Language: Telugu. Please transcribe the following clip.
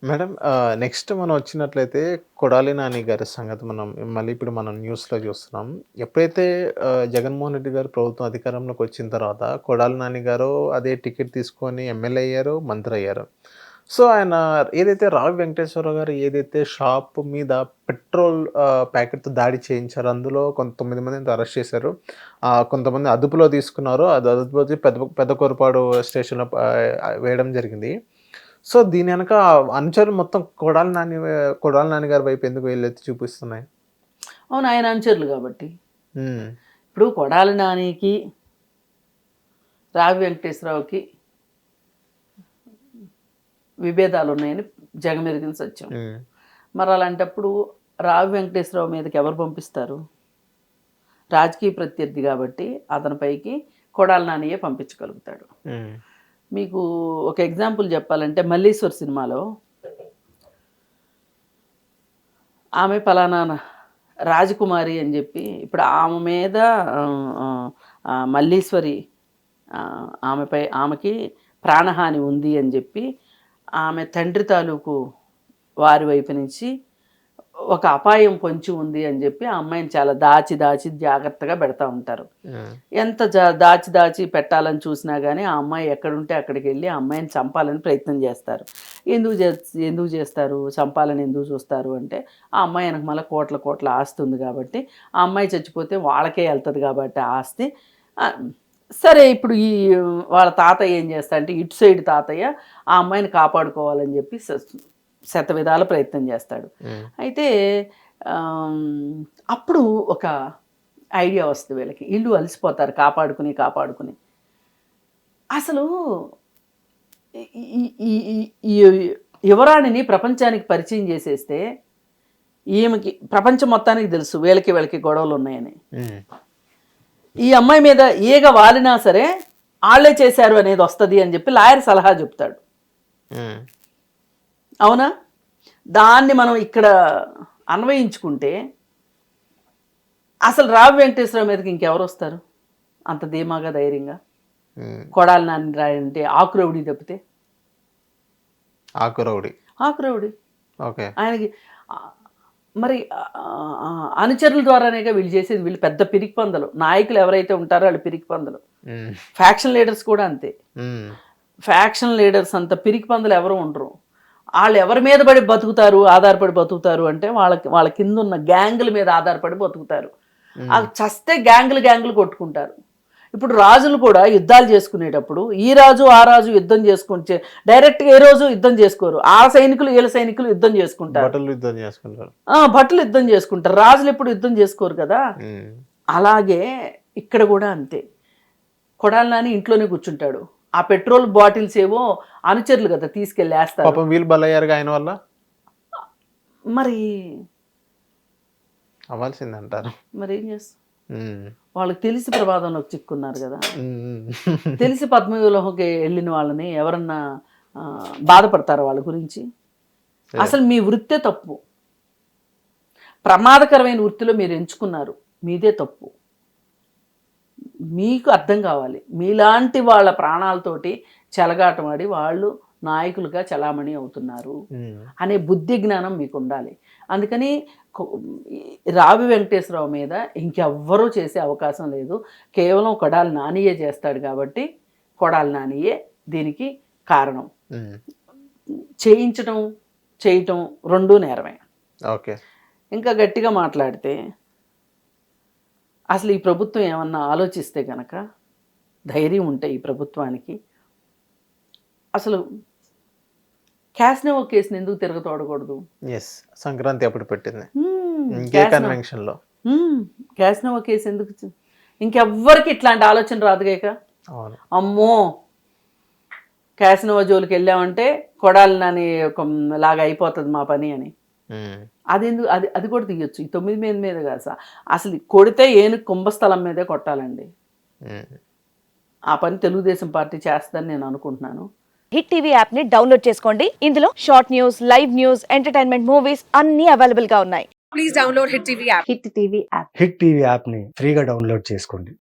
మేడం నెక్స్ట్ మనం వచ్చినట్లయితే కొడాలి నాని గారి సంగతి మళ్ళీ ఇప్పుడు మనం న్యూస్‌లో చూస్తున్నాం. ఎప్పుడైతే జగన్మోహన్ రెడ్డి గారు ప్రభుత్వం అధికారంలోకి వచ్చిన తర్వాత కొడాలి నాని గారు అదే టికెట్ తీసుకొని ఎమ్మెల్యే అయ్యారు, మంత్రి అయ్యారు. సో, ఆయన ఏదైతే రావి వెంకటేశ్వరరావు గారు ఏదైతే షాప్ మీద పెట్రోల్ ప్యాకెట్‌తో దాడి చేయించారో అందులో 9 మందిని అరెస్ట్ చేశారు. కొంతమంది అదుపులో తీసుకున్నారు. అది అదుపులో పెద్దకొరపాడు స్టేషన్‌లో వేయడం జరిగింది. సో, దీని వెనక అనుచరులు మొత్తం కొడాలి నాని గారి వైపు ఎందుకు వేలెత్తి చూపిస్తున్నాయి? అవును, ఆయన అనుచరులు కాబట్టి. హ్మ్. ఇప్పుడు కొడాలి నానికి, రావి వెంకటేశ్వరరావుకి విభేదాలు ఉన్నాయని జగమెరిగిన సత్యం. మరి అలాంటప్పుడు రావి వెంకటేశ్వరరావు మీదకి ఎవరు పంపిస్తారు? రాజకీయ ప్రత్యర్థి కాబట్టి అతనిపైకి కొడాలి నానియే పంపించగలుగుతాడు. మీకు ఒక ఎగ్జాంపుల్ చెప్పాలంటే మల్లీశ్వర్ సినిమాలో ఆమె పలానా రాజకుమారి అని చెప్పి ఇప్పుడు ఆమె మీద మల్లీశ్వరి ఆమెకి ప్రాణహాని ఉంది అని చెప్పి ఆమె తండ్రి తాలూకు వారి వైపు నుంచి ఒక అపాయం పొంచి ఉంది అని చెప్పి ఆ అమ్మాయిని చాలా దాచి జాగ్రత్తగా పెడతా ఉంటారు. ఎంత దాచి పెట్టాలని చూసినా కానీ ఆ అమ్మాయి ఎక్కడుంటే అక్కడికి వెళ్ళి ఆ అమ్మాయిని చంపాలని ప్రయత్నం చేస్తారు. ఎందుకు చేస్తారు, చంపాలని ఎందుకు చూస్తారు అంటే ఆ అమ్మాయి వెనక మళ్ళీ కోట్ల ఆస్తి ఉంది కాబట్టి ఆ అమ్మాయి చచ్చిపోతే వాళ్ళకే వెళ్తుంది కాబట్టి ఆ ఆస్తి. సరే, ఇప్పుడు ఈ వాళ్ళ తాతయ్య ఏం చేస్తా అంటే ఇటు సైడ్ తాతయ్య ఆ అమ్మాయిని కాపాడుకోవాలని చెప్పి శతవిధాల ప్రయత్నం చేస్తాడు. అయితే అప్పుడు ఒక ఐడియా వస్తుంది వీళ్ళకి, ఇల్లు అలసిపోతారు కాపాడుకుని. అసలు ఈ యువరాణిని ప్రపంచానికి పరిచయం చేసేస్తే ఈమెకి ప్రపంచం మొత్తానికి తెలుసు వీళ్ళకి గొడవలు ఉన్నాయని. ఈ అమ్మాయి మీద ఈగ వాలినా సరే వాళ్ళే చేశారు అనేది వస్తుంది అని చెప్పి లాయర్ సలహా చెప్తాడు. అవునా? దాన్ని మనం ఇక్కడ అన్వయించుకుంటే అసలు రావి వెంకటేశ్వరరావు మీదకి ఇంకెవరు వస్తారు అంత ధీమాగా ధైర్యంగా? కొడాలి నాని రాయంటే ఆకురవుడి తప్పితే ఆకురవుడి ఆయనకి మరి అనుచరుల ద్వారానేగా వీళ్ళు చేసేది. వీళ్ళు పెద్ద పిరికి పందలు, నాయకులు ఎవరైతే ఉంటారో వాళ్ళు పిరికి పందలు. ఫ్యాక్షన్ లీడర్స్ కూడా అంతే. ఫ్యాక్షన్ లీడర్స్ అంత పిరికి పందలు ఎవరు ఉండరు. వాళ్ళు ఎవరి మీద ఆధారపడి బతుకుతారు అంటే వాళ్ళ కింద ఉన్న గ్యాంగుల మీద ఆధారపడి బతుకుతారు. వాళ్ళు చస్తే గ్యాంగులు కొట్టుకుంటారు. ఇప్పుడు రాజులు కూడా యుద్ధాలు చేసుకునేటప్పుడు ఈ రాజు ఆ రాజు యుద్ధం చేసుకుంటే డైరెక్ట్గా ఏ రోజు యుద్ధం చేసుకోరు. ఆ సైనికులు వీళ్ళ సైనికులు యుద్ధం చేసుకుంటారు. భటులు యుద్ధం చేసుకుంటారు. రాజులు ఎప్పుడు యుద్ధం చేసుకోరు కదా. అలాగే ఇక్కడ కూడా అంతే. కొడాలి నాని ఇంట్లోనే కూర్చుంటాడు. ఆ పెట్రోల్ బాటిల్స్ ఏవో అనుచరులు కదా తీసుకెళ్ళేస్తారు. వీళ్ళు బలయ్యారు ఆయన వల్ల. మరి అవ్వాల్సిందంటారు. మరి ఏం చేస్తారు? వాళ్ళకి తెలిసి ప్రమాదంలోకి చిక్కున్నారు కదా. తెలిసి పద్మవ్యూహంలోకి వెళ్ళిన వాళ్ళని ఎవరన్నా బాధపడతారు వాళ్ళ గురించి? అసలు మీ వృత్తే తప్పు. ప్రమాదకరమైన వృత్తిలో మీరు ఎంచుకున్నారు, మీదే తప్పు. మీకు అర్థం కావాలి. మీలాంటి వాళ్ళ ప్రాణాలతోటి చెలగాటమాడి వాళ్ళు నాయకులుగా చలామణి అవుతున్నారు అనే బుద్ధి జ్ఞానం మీకు ఉండాలి. అందుకని రావి వెంకటేశ్వరరావు మీద ఇంకెవ్వరూ చేసే అవకాశం లేదు. కేవలం కొడాలి నానియే చేస్తాడు కాబట్టి కొడాలి నానియే దీనికి కారణం. చేయటం రెండూ నేరమే. ఓకే. ఇంకా గట్టిగా మాట్లాడితే అసలు ఈ ప్రభుత్వం ఏమన్నా ఆలోచిస్తే కనుక, ధైర్యం ఉంటే ఈ ప్రభుత్వానికి అసలు క్యాసినో కేసుని ఎందుకు తిరగతోడకూడదు? సంక్రాంతి అప్పుడు పెట్టింది క్యాసినో కేసు ఎందుకు? ఇంకెవ్వరికి ఇట్లాంటి ఆలోచన రాదుగాక. అమ్మో క్యాసినో జోలికి వెళ్ళామంటే కొడాలి నాని లాగా అయిపోతుంది మా పని అని. అది కూడా తీయొచ్చు. ఈ 9 మంది మీద కాదు, అసలు కొడితే ఏనుగు కుంభస్థలం మీదే కొట్టాలండి. ఆ పని తెలుగుదేశం పార్టీ చేస్తుందని నేను అనుకుంటున్నాను. హిట్ టీవీ యాప్ ని డౌన్లోడ్ చేసుకోండి. ఇందులో short news, live news, entertainment movies అన్ని అవైలబుల్ గా ఉన్నాయి. Please download hit TV app. Hit TV app ని ఫ్రీగా డౌన్లోడ్ చేసుకోండి.